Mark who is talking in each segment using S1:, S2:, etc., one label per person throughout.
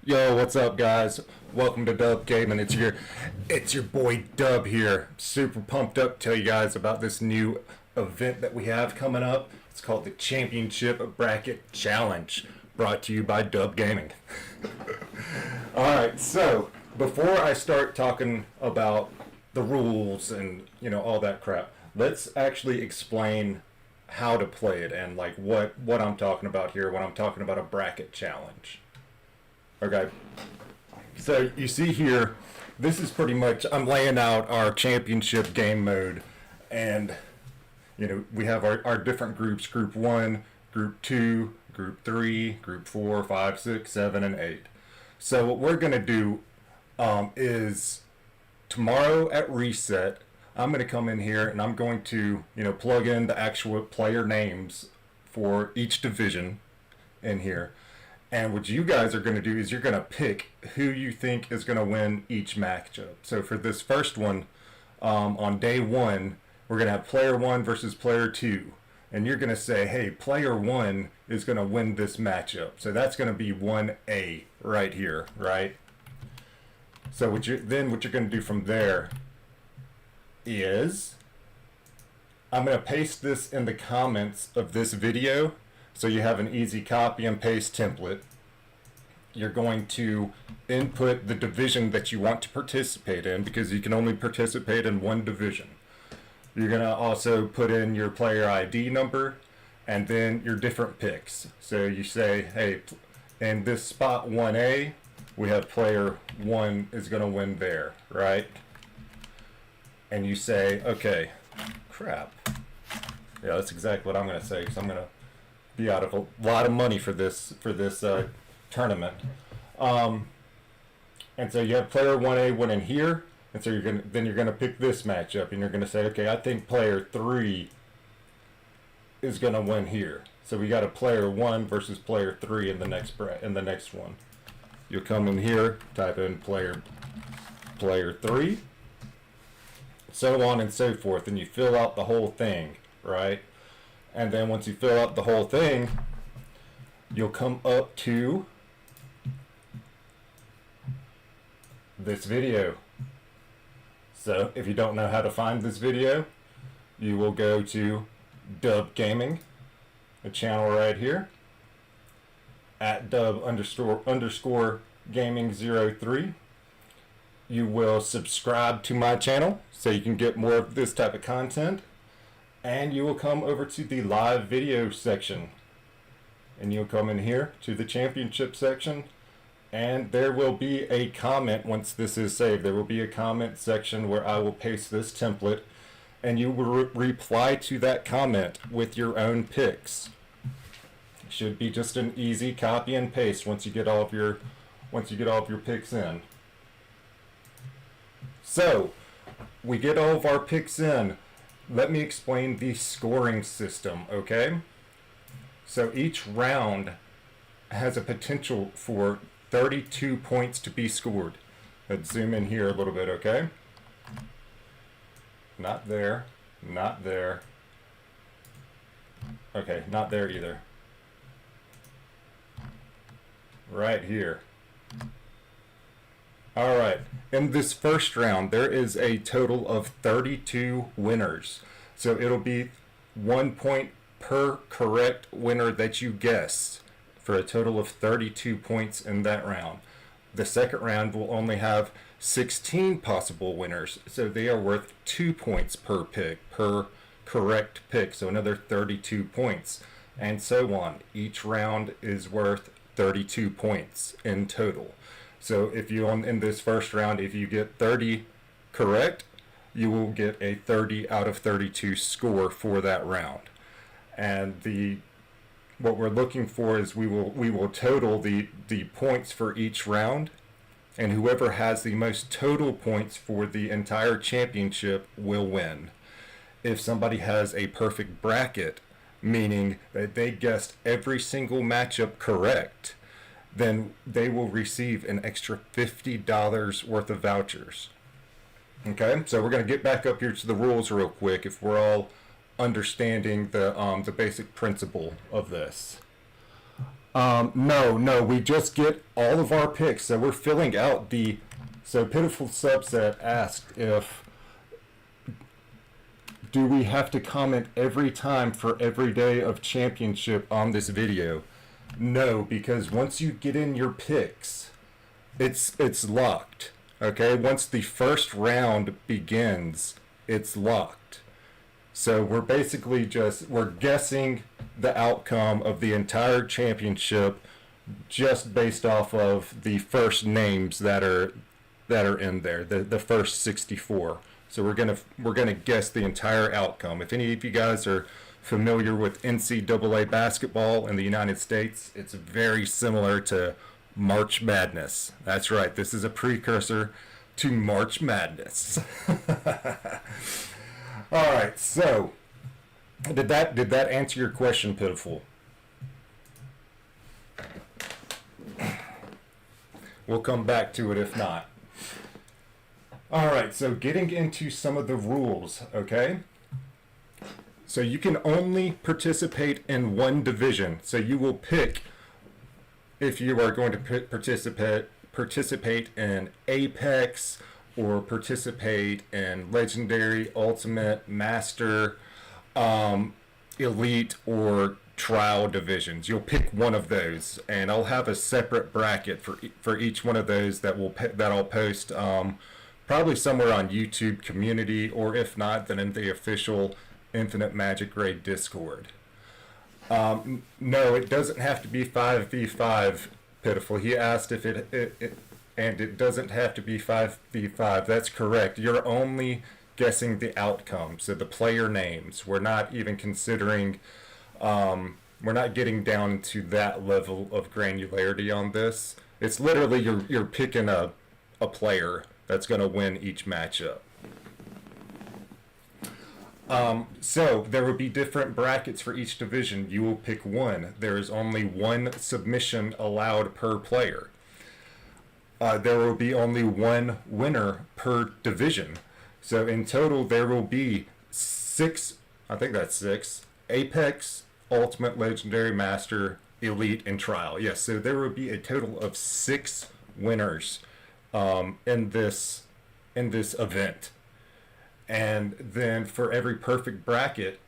S1: Yo, what's up, guys? Welcome to Dub Gaming. It's your boy Dub here. Super pumped up to tell you guys about this new event that we have coming up. It's called the Championship Bracket Challenge, brought to you by Dub Gaming. All right, so before I start talking about the rules and all that crap, let's actually explain how to play it and like what I'm talking about here when I'm talking about a bracket challenge. Okay, so you see here, this is pretty much, I'm laying out our championship game mode, and we have our different groups: group 1, group 2, group 3, group 4, 5, 6, 7, and 8. So what we're going to do is tomorrow at reset, I'm going to come in here and I'm going to plug in the actual player names for each division in here. And what you guys are going to do is you're going to pick who you think is going to win each matchup. So for this first one, on day 1, we're going to have player 1 versus player 2. And you're going to say, hey, player 1 is going to win this matchup. So that's going to be 1A right here, right? So what you're going to do from there is I'm going to paste this in the comments of this video. So you have an easy copy and paste template. You're going to input the division that you want to participate in, because you can only participate in one division. You're going to also put in your player ID number and then your different picks. So you say, hey, in this spot 1A, we have player 1 is going to win there, right? And you say, okay, crap. Yeah, that's exactly what I'm going to say, because I'm going to be out of a lot of money for this tournament. And so you have player 1A winning here, and so you're gonna pick this matchup, and you're gonna say, okay, I think player 3 is gonna win here. So we got a player 1 versus player 3 in the next one. You'll come in here, type in player 3, so on and so forth, and you fill out the whole thing, right? And then once you fill out the whole thing, you'll come up to this video. So if you don't know how to find this video, you will go to Dub Gaming, the channel right here, at Dub__ Gaming 03. You will subscribe to my channel so you can get more of this type of content. And you will come over to the live video section, and you'll come in here to the championship section, and there will be a comment. Once this is saved, there will be a comment section where I will paste this template, and you will reply to that comment with your own picks. It should be just an easy copy and paste once you get all of your picks in. So we get all of our picks in. Let me explain the scoring system, okay? So each round has a potential for 32 points to be scored. Let's zoom in here a little bit, okay? Not there, not there. Okay, not there either. Right here. All right, in this first round, there is a total of 32 winners. So it'll be 1 point per correct winner that you guess, for a total of 32 points in that round. The second round will only have 16 possible winners, so they are worth 2 points per correct pick, so another 32 points, and so on. Each round is worth 32 points in total. So if you in this first round, if you get 30 correct, you will get a 30 out of 32 score for that round. And what we're looking for is we will total the points for each round, and whoever has the most total points for the entire championship will win. If somebody has a perfect bracket, meaning that they guessed every single matchup correct, then they will receive an extra $50 worth of vouchers. Okay, so we're going to get back up here to the rules real quick, if we're all understanding the basic principle of this. No, we just get all of our picks. So we're filling out the. So Pitiful Subset asked if do we have to comment every time for every day of championship on this video? No, because once you get in your picks, it's locked. Okay, once the first round begins, it's locked. So we're basically we're guessing the outcome of the entire championship just based off of the first names that are in there, the first 64. So we're gonna guess the entire outcome. If any of you guys are familiar with NCAA basketball in the United States, it's very similar to March Madness. That's right. This is a precursor to March Madness. All right. So, did that answer your question, Pitiful? We'll come back to it if not. All right. So, getting into some of the rules, okay? So you can only participate in one division. So you will pick if you are going to participate in Apex or participate in Legendary, Ultimate, Master, Elite, or Trial divisions. You'll pick one of those, and I'll have a separate bracket for each one of those that I'll post probably somewhere on YouTube community, or if not, then in the official Infinite Magic Raid Discord. No, it doesn't have to be 5v5, Pitiful. He asked if and it doesn't have to be 5v5. That's correct. You're only guessing the outcome, so the player names. We're not even considering, we're not getting down to that level of granularity on this. It's literally you're picking a player that's going to win each matchup. So there will be different brackets for each division. You will pick one. There is only one submission allowed per player. There will be only one winner per division. So in total, there will be six, I think that's six, Apex, Ultimate, Legendary, Master, Elite, and Trial. Yes, so there will be a total of 6 winners in this event. And then for every perfect bracket,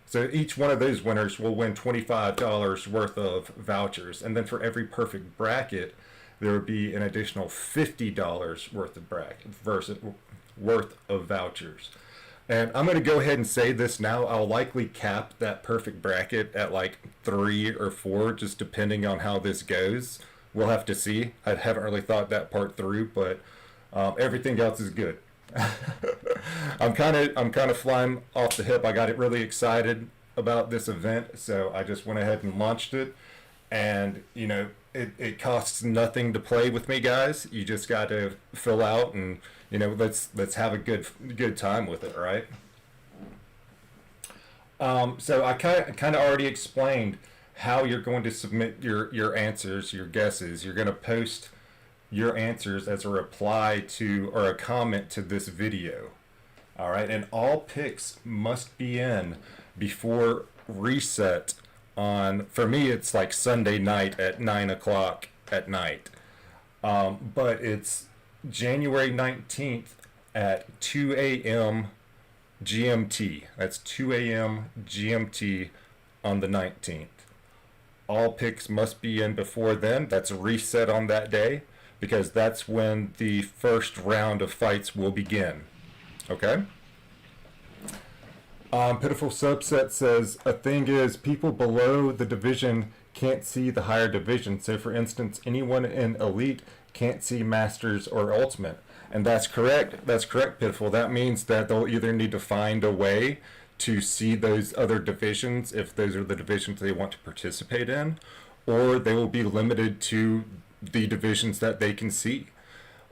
S1: so each one of those winners will win $25 worth of vouchers. And then for every perfect bracket, there would be an additional $50 worth of vouchers. And I'm going to go ahead and say this now. I'll likely cap that perfect bracket at like 3 or 4, just depending on how this goes. We'll have to see. I haven't really thought that part through, but everything else is good. I'm kind of flying off the hip. I got really excited about this event, so I just went ahead and launched it. And you know, it costs nothing to play with me, guys. You just got to fill out, and you know, let's have a good time with it, right? So I kind of already explained how you're going to submit your answers, your guesses. You're going to post your answers as a reply to or a comment to this video. All right, and all picks must be in before reset on, for me it's like Sunday night at 9 o'clock at night, but it's January 19th at 2 a.m. GMT. That's 2 a.m. GMT on the 19th. All picks must be in before then. That's a reset on that day, because that's when the first round of fights will begin. Okay? Pitiful Subset says, a thing is, people below the division can't see the higher division. So for instance, anyone in Elite can't see Masters or Ultimate. And that's correct. That's correct, Pitiful. That means that they'll either need to find a way to see those other divisions, if those are the divisions they want to participate in, or they will be limited to the divisions that they can see.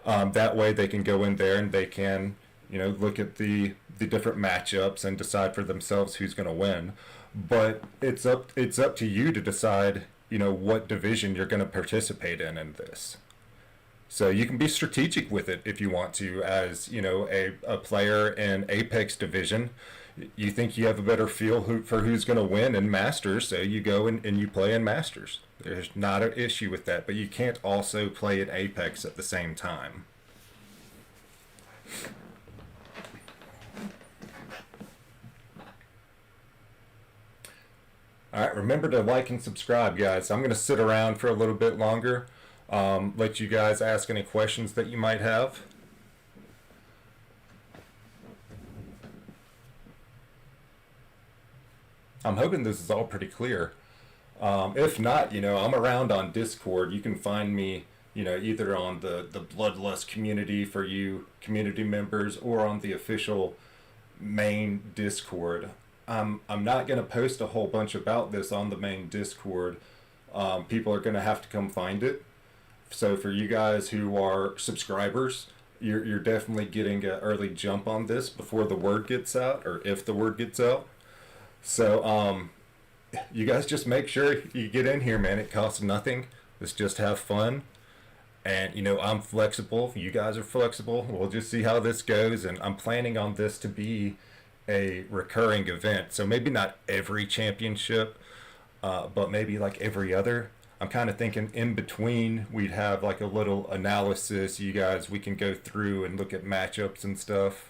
S1: That way they can go in there and they can, you know, look at the different matchups and decide for themselves who's going to win. But it's up to you to decide, you know, what division you're going to participate in this. So you can be strategic with it if you want to. As, you know, a player in Apex division, you think you have a better feel for who's going to win in Masters, so you go and you play in Masters. There's not an issue with that, but you can't also play in Apex at the same time. All right, remember to like and subscribe, guys. I'm going to sit around for a little bit longer, let you guys ask any questions that you might have. I'm hoping this is all pretty clear. If not, I'm around on Discord. You can find me, either on the Bloodlust community for you community members or on the official main Discord. I'm not going to post a whole bunch about this on the main Discord. People are going to have to come find it. So for you guys who are subscribers, you're definitely getting an early jump on this before the word gets out, or if the word gets out. So you guys just make sure you get in here, man. It costs nothing. Let's just have fun. And I'm flexible. You guys are flexible. We'll just see how this goes. And I'm planning on this to be a recurring event. So maybe not every championship, but maybe like every other. I'm kind of thinking in between we'd have like a little analysis. You guys, we can go through and look at matchups and stuff.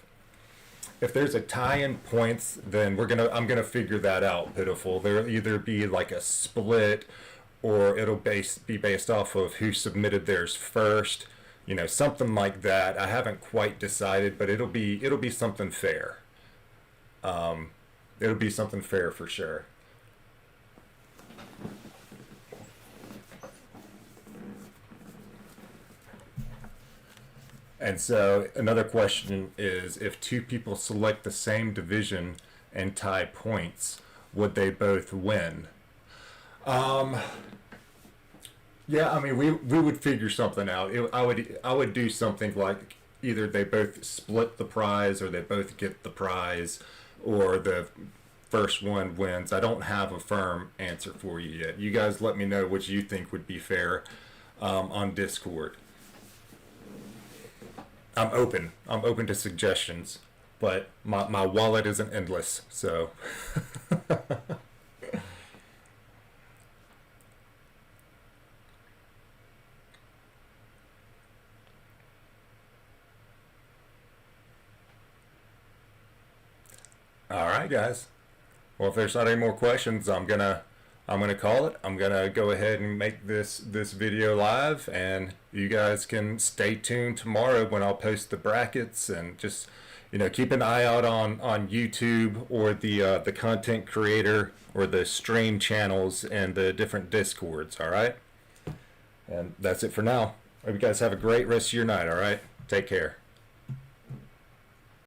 S1: If there's a tie in points, then I'm gonna figure that out, Pitiful. There'll either be like a split, or it'll be based off of who submitted theirs first, something like that. I haven't quite decided, but it'll be something fair. It'll be something fair for sure. And so another question is, if two people select the same division and tie points, would they both win? Yeah, I mean, we would figure something out. I would do something like either they both split the prize, or they both get the prize, or the first one wins. I don't have a firm answer for you yet. You guys let me know what you think would be fair on Discord. I'm open. I'm open to suggestions, but my wallet isn't endless, so. All right, guys. Well, if there's not any more questions, I'm gonna call it. I'm gonna go ahead and make this video live, and you guys can stay tuned tomorrow when I'll post the brackets, and just keep an eye out on YouTube, or the content creator or the stream channels and the different Discords. All right, and that's it for now. Hope you guys have a great rest of your night. All right, take care.